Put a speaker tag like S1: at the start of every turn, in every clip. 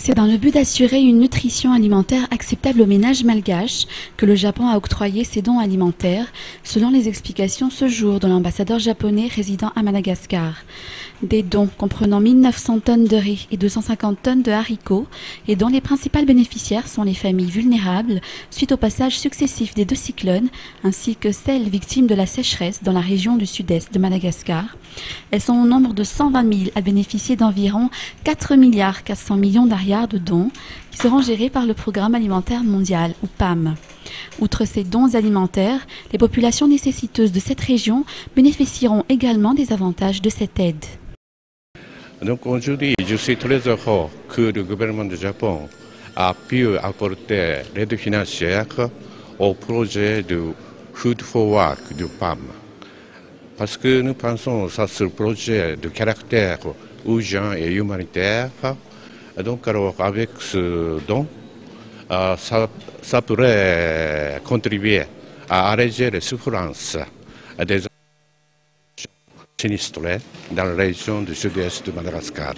S1: C'est dans le but d'assurer une nutrition alimentaire acceptable aux ménages malgaches que le Japon a octroyé ces dons alimentaires, selon les explications ce jour de l'ambassadeur japonais résidant à Madagascar. Des dons comprenant 1900 tonnes de riz et 250 tonnes de haricots et dont les principales bénéficiaires sont les familles vulnérables suite au passage successif des deux cyclones ainsi que celles victimes de la sécheresse dans la région du sud-est de Madagascar. Elles sont au nombre de 120 000 à bénéficier d'environ 4 milliards 400 millions d'ariars de dons qui seront gérés par le Programme alimentaire mondial ou PAM. Outre ces dons alimentaires, les populations nécessiteuses de cette région bénéficieront également des avantages de cette aide.
S2: Donc aujourd'hui, je suis très heureux que le gouvernement du Japon a pu apporter l'aide financière au projet de Food for Work du PAM. Parce que nous pensons que c'est un projet de caractère urgent et humanitaire. Donc alors avec ce don, ça pourrait contribuer à alléger les souffrances des sinistrés dans la région du sud-est de Madagascar.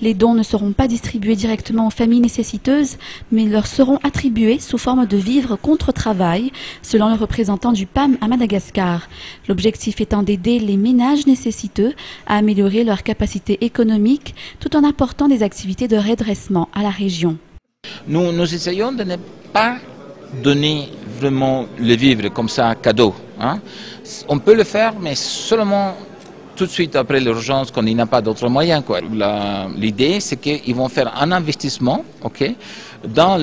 S1: Les dons ne seront pas distribués directement aux familles nécessiteuses, mais leur seront attribués sous forme de vivres contre travail, selon le représentant du PAM à Madagascar. L'objectif étant d'aider les ménages nécessiteux à améliorer leur capacité économique, tout en apportant des activités de redressement à la région.
S3: Nous essayons de ne pas donner vraiment le vivre comme ça, cadeau. On peut le faire, mais seulement tout de suite après l'urgence, quand il n'y a pas d'autres moyens. L'idée, c'est qu'ils vont faire un investissement, dans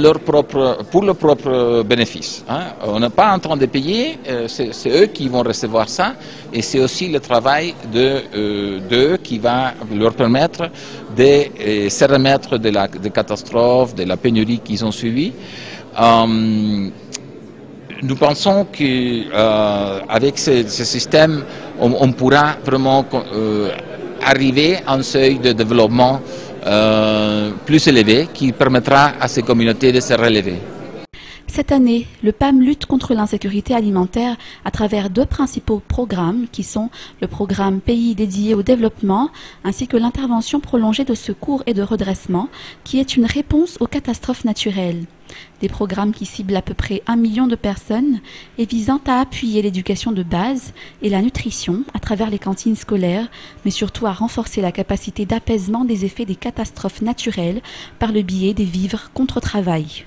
S3: pour leur propre bénéfice. On n'est pas en train de payer, c'est eux qui vont recevoir ça, et c'est aussi le travail d'eux qui va leur permettre de se remettre des catastrophes, de la pénurie qu'ils ont suivie. Nous pensons qu'avec ce système, on pourra vraiment arriver à un seuil de développement plus élevé qui permettra à ces communautés de se relever.
S1: Cette année, le PAM lutte contre l'insécurité alimentaire à travers deux principaux programmes qui sont le programme Pays dédié au développement ainsi que l'intervention prolongée de secours et de redressement qui est une réponse aux catastrophes naturelles. Des programmes qui ciblent à peu près 1 million de personnes et visant à appuyer l'éducation de base et la nutrition à travers les cantines scolaires, mais surtout à renforcer la capacité d'apaisement des effets des catastrophes naturelles par le biais des vivres contre travail.